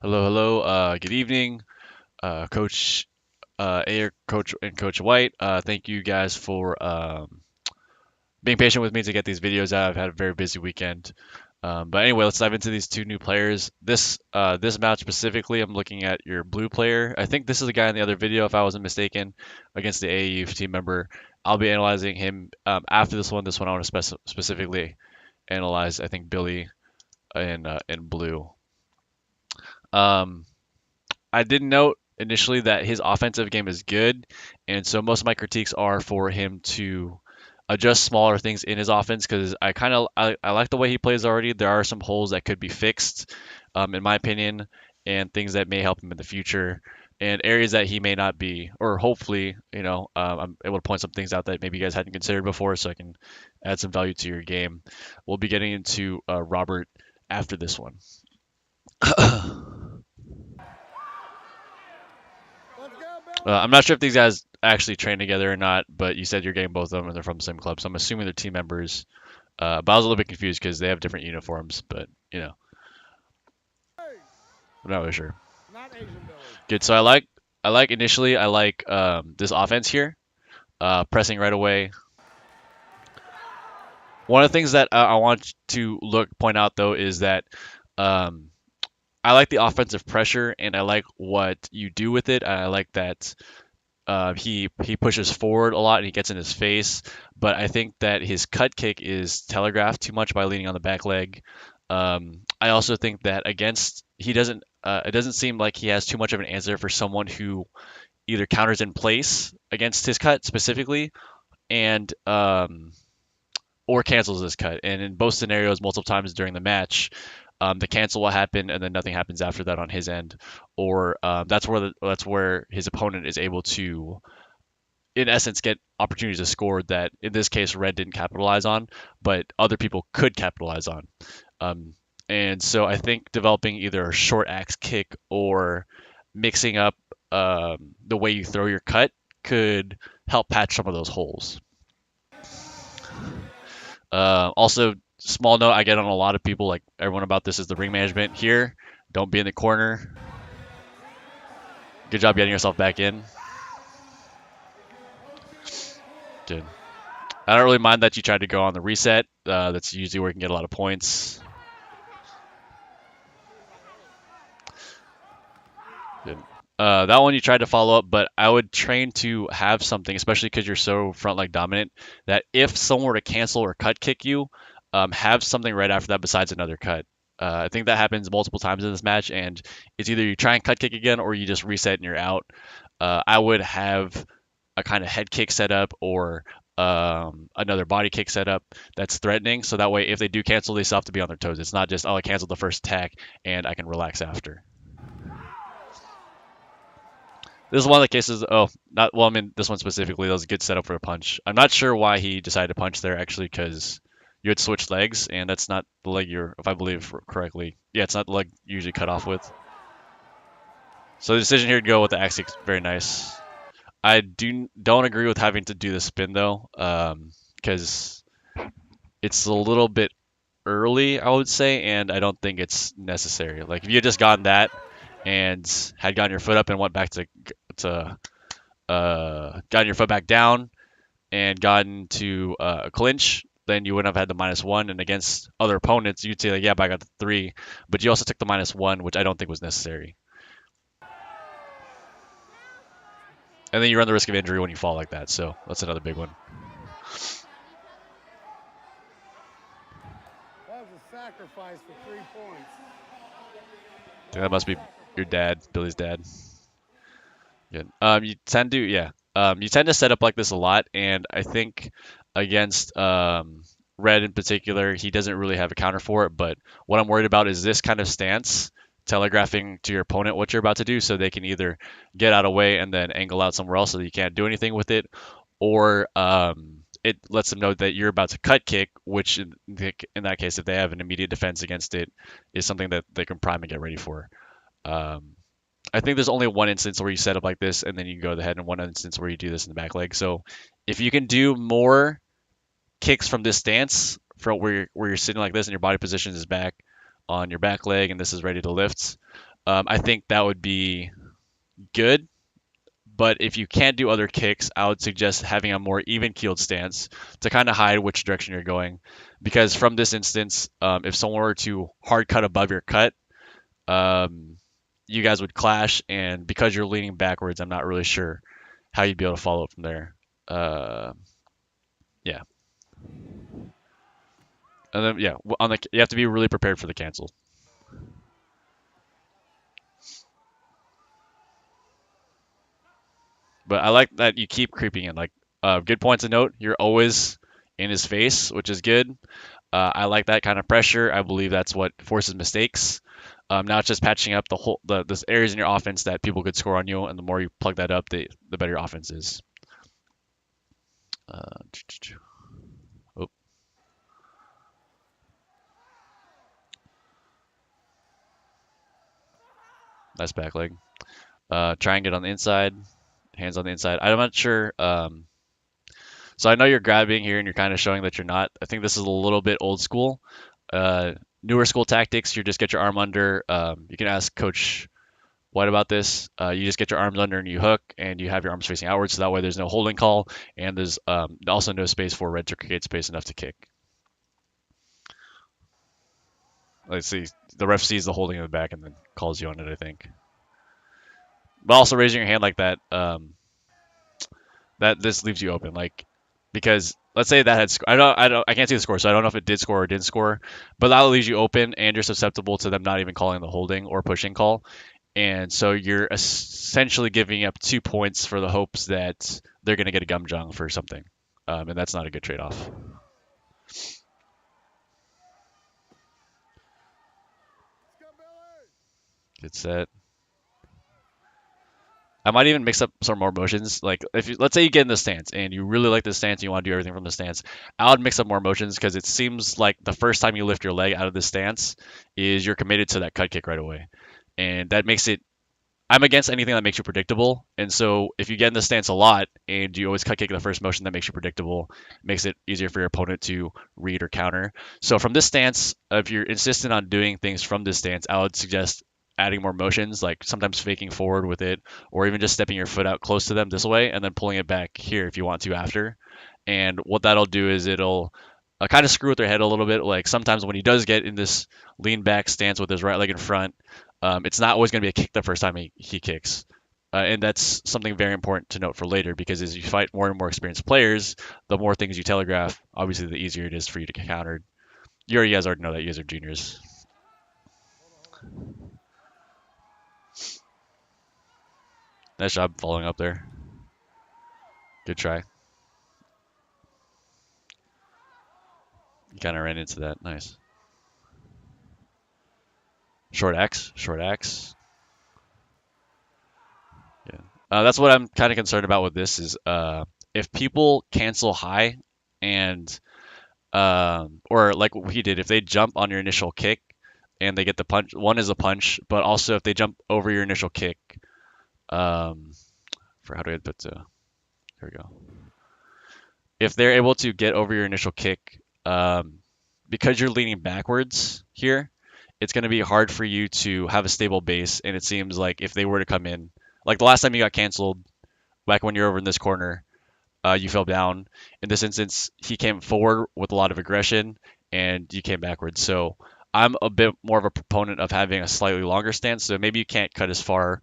Hello, hello. Good evening, Coach Ayer, Coach and Coach White. Thank you guys for being patient with me to get these videos out. I've had a very busy weekend. But anyway, let's dive into these two new players. This match specifically, I'm looking at your blue player. I think this is the guy in the other video, if I wasn't mistaken, against the AAU team member. I'll be analyzing him after this one. This one I want to specifically analyze. I think Billy in blue. Um, I did note initially that his offensive game is good, and so most of my critiques are for him to adjust smaller things in his offense because I like the way he plays already. There are some holes that could be fixed, in my opinion, and things that may help him in the future, and areas that he may not be, or hopefully, I'm able to point some things out that maybe you guys hadn't considered before, so I can add some value to your game. We'll be getting into Robert after this one. I'm not sure if these guys actually train together or not, but you said you're getting both of them and they're from the same club, so I'm assuming they're team members. But I was a little bit confused because they have different uniforms, but I'm not really sure. Good. So I like this offense here, pressing right away. One of the things that I want to point out though is that um, I like the offensive pressure and I like what you do with it. I like that he pushes forward a lot and he gets in his face, but I think that his cut kick is telegraphed too much by leaning on the back leg. I also think that against he doesn't it doesn't seem like he has too much of an answer for someone who either counters in place against his cut specifically and or cancels his cut. And in both scenarios, multiple times during the match, the cancel will happen and then nothing happens after that on his end, or that's where his opponent is able to in essence get opportunities to score that in this case red didn't capitalize on, but other people could capitalize on. Um, and so I think developing either a short axe kick or mixing up the way you throw your cut could help patch some of those holes. Also, small note I get on a lot of people, like everyone about this is the ring management here. Don't be in the corner. Good job getting yourself back in. Good. I don't really mind that you tried to go on the reset. That's usually where you can get a lot of points. Good. That one you tried to follow up, but I would train to have something, especially because you're so front leg dominant, that if someone were to cancel or cut kick you, have something right after that besides another cut. I think that happens multiple times in this match, and it's either you try and cut kick again or you just reset and you're out. I would have a kind of head kick set up or another body kick set up that's threatening, so that way if they do cancel, they still have to be on their toes. It's not just, oh, I canceled the first attack and I can relax after. This is one of the cases. Oh, not well. I mean, this one specifically, that was a good setup for a punch. I'm not sure why he decided to punch there, actually, because you had switched legs, and that's not the leg you're, if I believe correctly. Yeah, it's not the leg you usually cut off with. So the decision here to go with the axe kick is very nice. I don't agree with having to do the spin though, because it's a little bit early, I would say, and I don't think it's necessary. Like if you had just gotten that and had gotten your foot up and went back to gotten your foot back down and gotten to a clinch, then you wouldn't have had the -1. And against other opponents, you'd say like, yeah, but I got the 3, but you also took the -1, which I don't think was necessary. And then you run the risk of injury when you fall like that, so that's another big one. That was a sacrifice for 3 points. I think that must be your dad, Billy's dad. Good. You tend to set up like this a lot, and I think against Red in particular, he doesn't really have a counter for it. But what I'm worried about is this kind of stance, telegraphing to your opponent what you're about to do, so they can either get out of way and then angle out somewhere else so that you can't do anything with it, or it lets them know that you're about to cut kick, which in that case, if they have an immediate defense against it, is something that they can prime and get ready for. Um, I think there's only one instance where you set up like this and then you can go to the head, and one instance where you do this in the back leg. So if you can do more kicks from this stance, from where you're sitting like this and your body position is back on your back leg and this is ready to lift, I think that would be good. But if you can't do other kicks, I would suggest having a more even keeled stance to kind of hide which direction you're going. Because from this instance, if someone were to hard cut above your cut, um, you guys would clash. And because you're leaning backwards, I'm not really sure how you'd be able to follow up from there. Uh, yeah. And then, yeah, on the you have to be really prepared for the cancel. But I like that you keep creeping in. Like, good points to note. You're always in his face, which is good. I like that kind of pressure. I believe that's what forces mistakes. Now it's just patching up the areas in your offense that people could score on you, and the more you plug that up, the better your offense is. Uh, oh, nice back leg. Try and get on the inside, hands on the inside. I'm not sure. So I know you're grabbing here and you're kind of showing that you're not. I think this is a little bit old school. Uh, Newer school tactics, you just get your arm under. You can ask Coach White about this. You just get your arms under and you hook, and you have your arms facing outwards, so that way there's no holding call, and there's also no space for red to create space enough to kick. Let's see. The ref sees the holding in the back and then calls you on it, I think. But also raising your hand like that, that this leaves you open, like because let's say that had I can't see the score, so I don't know if it did score or didn't score, but that leaves you open and you're susceptible to them not even calling the holding or pushing call, and so you're essentially giving up 2 points for the hopes that they're going to get a gum jung for something, and that's not a good trade-off. Good set. I might even mix up some more motions. Like if you, let's say you get in the stance and you really like the stance and you want to do everything from the stance, I would mix up more motions because it seems like the first time you lift your leg out of the stance is you're committed to that cut kick right away. And that makes it I'm against anything that makes you predictable. And so if you get in the stance a lot and you always cut kick the first motion that makes you predictable, it makes it easier for your opponent to read or counter. So from this stance, if you're insistent on doing things from this stance, I would suggest adding more motions, like sometimes faking forward with it, or even just stepping your foot out close to them this way and then pulling it back here if you want to after. And what that'll do is it'll kind of screw with their head a little bit. Like sometimes when he does get in this lean back stance with his right leg in front, it's not always going to be a kick the first time he kicks. And that's something very important to note for later because as you fight more and more experienced players, the more things you telegraph, obviously the easier it is for you to get countered. You guys already know that you guys are juniors. Nice job following up there. Good try. You kind of ran into that. Nice. Short X. Short X. Yeah. That's what I'm kind of concerned about with this is if people cancel high and or like what he did, if they jump on your initial kick and they get the punch, one is a punch, but also if they jump over your initial kick, um, for how do I put here we go. If they're able to get over your initial kick, because you're leaning backwards here, it's going to be hard for you to have a stable base. And it seems like if they were to come in, like the last time you got canceled, back when you're over in this corner, you fell down. In this instance, he came forward with a lot of aggression, and you came backwards. So I'm a bit more of a proponent of having a slightly longer stance. So maybe you can't cut as far,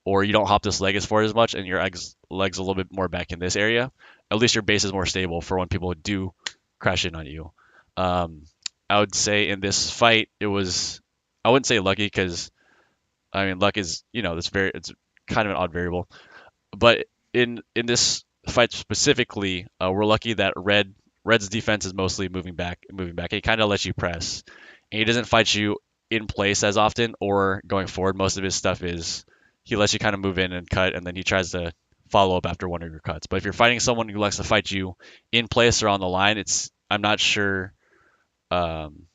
or you don't hop this leg as far as much, and your legs a little bit more back in this area. At least your base is more stable for when people do crash in on you. Um, I would say in this fight, it was I wouldn't say lucky because I mean luck is it's kind of an odd variable, but in this fight specifically, we're lucky that Red's defense is mostly moving back, moving back. He kind of lets you press, and he doesn't fight you in place as often or going forward. Most of his stuff is he lets you kind of move in and cut, and then he tries to follow up after one of your cuts. But if you're fighting someone who likes to fight you in place or on the line, it's I'm not sure um,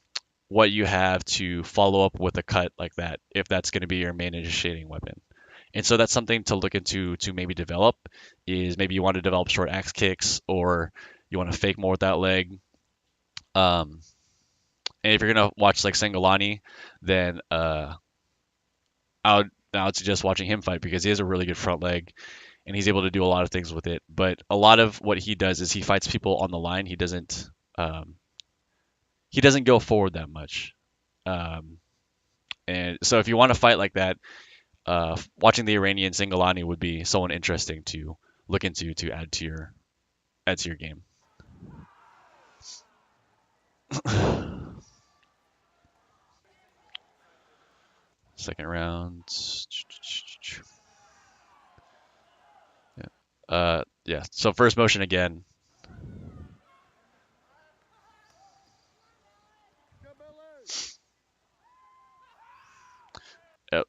what you have to follow up with a cut like that if that's going to be your main initiating weapon. And so that's something to look into to maybe develop is maybe you want to develop short axe kicks or you want to fake more with that leg. Um, and if you're gonna watch like Sangolani, then I would suggest watching him fight because he has a really good front leg and he's able to do a lot of things with it. But a lot of what he does is he fights people on the line. Um, he doesn't go forward that much. Um, and so if you want to fight like that, watching the Iranian Singalani would be someone interesting to look into to add to your game. Second round. Yeah. Yeah. So first motion again.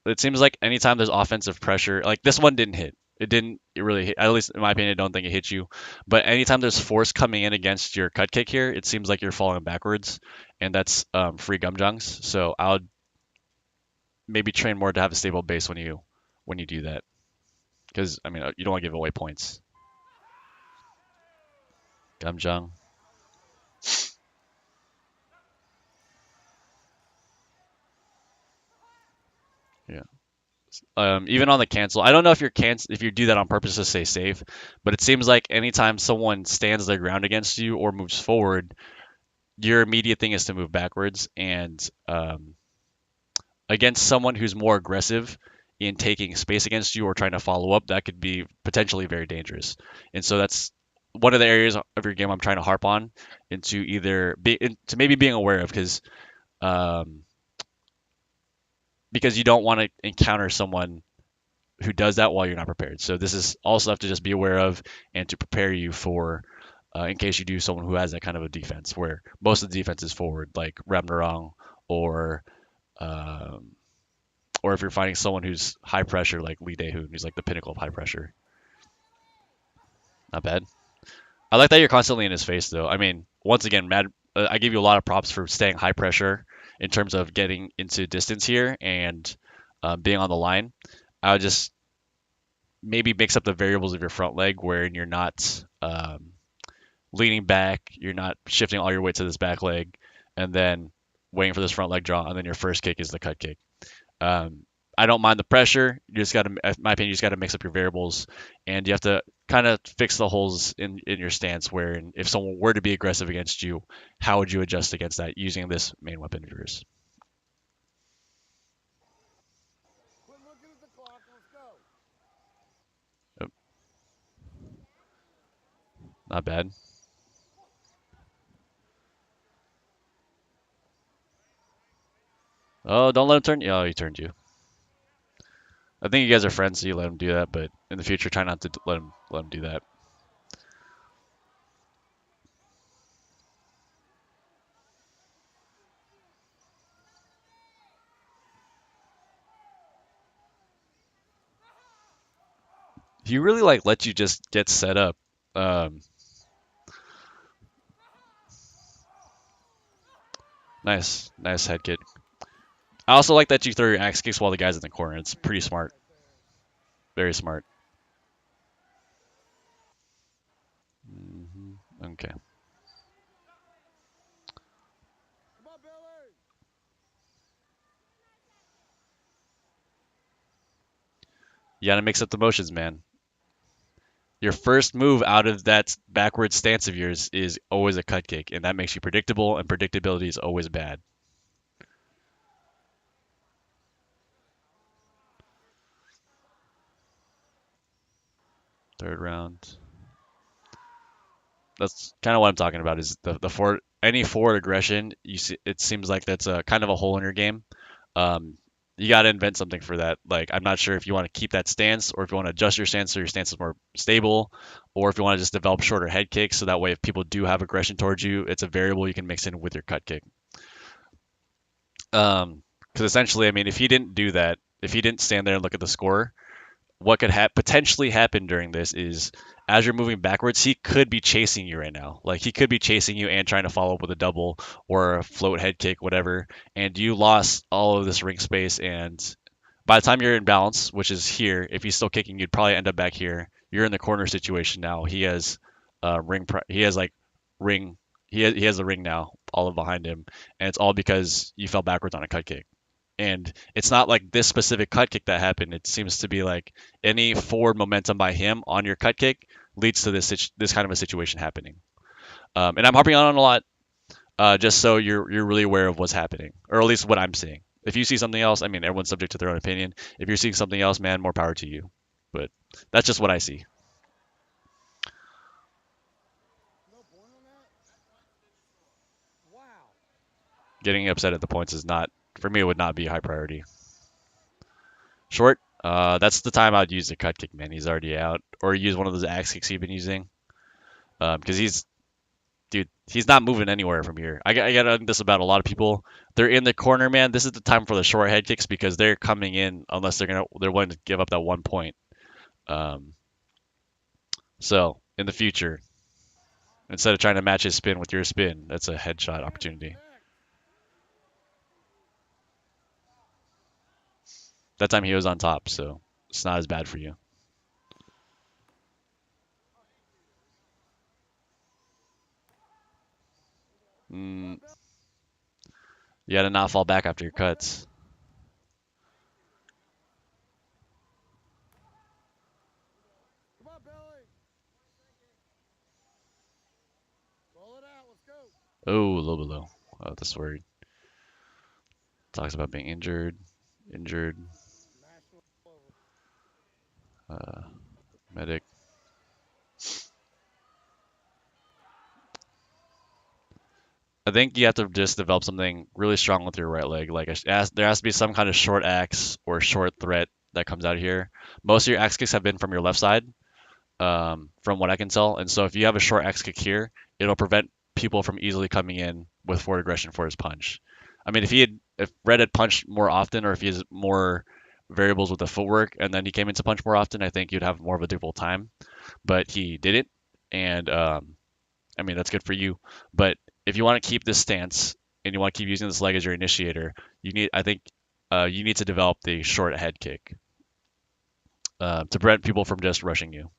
It seems like anytime there's offensive pressure, like this one didn't hit. It really hit. At least in my opinion, I don't think it hit you. But anytime there's force coming in against your cut kick here, it seems like you're falling backwards, and that's free gum jungs. So I would maybe train more to have a stable base when you do that, because I mean you don't want to give away points. Gum jung. Yeah. Even on the cancel, I don't know if if you do that on purpose to stay safe, but it seems like anytime someone stands their ground against you or moves forward, your immediate thing is to move backwards. And against someone who's more aggressive in taking space against you or trying to follow up, that could be potentially very dangerous. And so that's one of the areas of your game I'm trying to harp on into into maybe being aware of um, because you don't want to encounter someone who does that while you're not prepared. So this is all stuff to just be aware of and to prepare you for in case you do someone who has that kind of a defense where most of the defense is forward, like Ramnarong or um, or if you're finding someone who's high pressure like Lee Dae-hoon, who's like the pinnacle of high pressure. Not bad. I like that you're constantly in his face though. I mean, once again, Mad, I give you a lot of props for staying high pressure in terms of getting into distance here and being on the line. I would just maybe mix up the variables of your front leg where you're not leaning back, you're not shifting all your weight to this back leg, and then waiting for this front leg draw, and then your first kick is the cut kick. Um, I don't mind the pressure. You just got to, in my opinion, you just got to mix up your variables, and you have to kind of fix the holes in your stance. Where if someone were to be aggressive against you, how would you adjust against that using this main weapon of yours? Quit looking at the clock. Let's go. Oh, not bad. Oh, don't let him turn you. Oh, he turned you. I think you guys are friends, so you let him do that. But in the future, try not to let him do that. He really like lets you just get set up. Um, nice head kick. I also like that you throw your axe kicks while the guy's in the corner. It's pretty smart, very smart. Okay, Come on, Billy. you gotta mix up the motions, man. Your first move out of that backward stance of yours is always a cut kick, and that makes you predictable, and predictability is always bad. Third round. That's kind of what I'm talking about. Is the forward any forward aggression? You see, it seems like that's a kind of a hole in your game. Um, you got to invent something for that. Like, I'm not sure if you want to keep that stance or if you want to adjust your stance so your stance is more stable, or if you want to just develop shorter head kicks so that way if people do have aggression towards you, it's a variable you can mix in with your cut kick. Because essentially, I mean, if he didn't do that, if he didn't stand there and look at the score, what could potentially happen during this is as you're moving backwards, he could be chasing you right now. Like he could be chasing you and trying to follow up with a double or a float head kick, whatever. And you lost all of this ring space. And by the time you're in balance, which is here, if he's still kicking, you'd probably end up back here. You're in the corner situation now. He has he has like ring. He has the ring now, all of behind him, and it's all because you fell backwards on a cut kick. And it's not like this specific cut kick that happened. It seems to be like any forward momentum by him on your cut kick leads to this kind of a situation happening. And I'm harping on it a lot, just so you're really aware of what's happening, or at least what I'm seeing. If you see something else, I mean, everyone's subject to their own opinion. If you're seeing something else, man, more power to you. But that's just what I see. No point on that? Wow. Getting upset at the points is not, for me, it would not be a high priority. Short, that's the time I'd use the cut kick, man. He's already out, or use one of those axe kicks you've been using, because dude, he's not moving anywhere from here. I got this about a lot of people. They're in the corner, man. This is the time for the short head kicks because they're coming in unless they're willing to give up that 1 point. Um, so in the future, instead of trying to match his spin with your spin, that's a headshot opportunity. Connect. That time he was on top, so it's not as bad for you. Come Mm, on, Bill. you got to not fall back after your cuts. Come on, Billy. Roll it out. Let's go. Oh, a little bit low. Oh, that's where he talks about being injured, National over. uh, medic. I think you have to just develop something really strong with your right leg. Like there has to be some kind of short axe or short threat that comes out of here. Most of your axe kicks have been from your left side, from what I can tell. And so if you have a short axe kick here, it'll prevent people from easily coming in with forward aggression for his punch. I mean, if Red had punched more often, or if he has more variables with the footwork, and then he came in to punch more often, I think you'd have more of a difficult time. But he didn't, and I mean, that's good for you. But if you want to keep this stance and you want to keep using this leg as your initiator, I think, you need to develop the short head kick, to prevent people from just rushing you.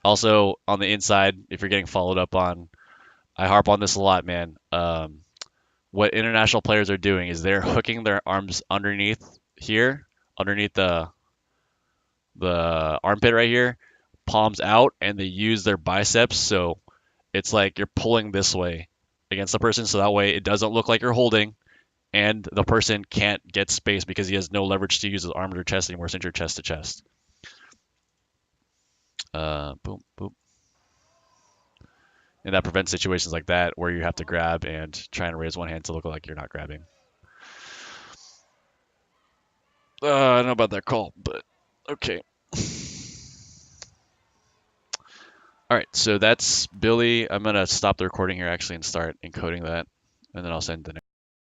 Also, on the inside, if you're getting followed up on, I harp on this a lot, man. What international players are doing is they're hooking their arms underneath here, underneath the armpit right here, palms out, and they use their biceps. So it's like you're pulling this way against the person, so that way it doesn't look like you're holding, and the person can't get space because he has no leverage to use his arm or chest anymore since you're chest to chest. Boom, boom. And that prevents situations like that where you have to grab and try and raise one hand to look like you're not grabbing. I don't know about that call, but okay. All right, so that's Billy. I'm gonna stop the recording here actually and start encoding that, and then I'll send the next.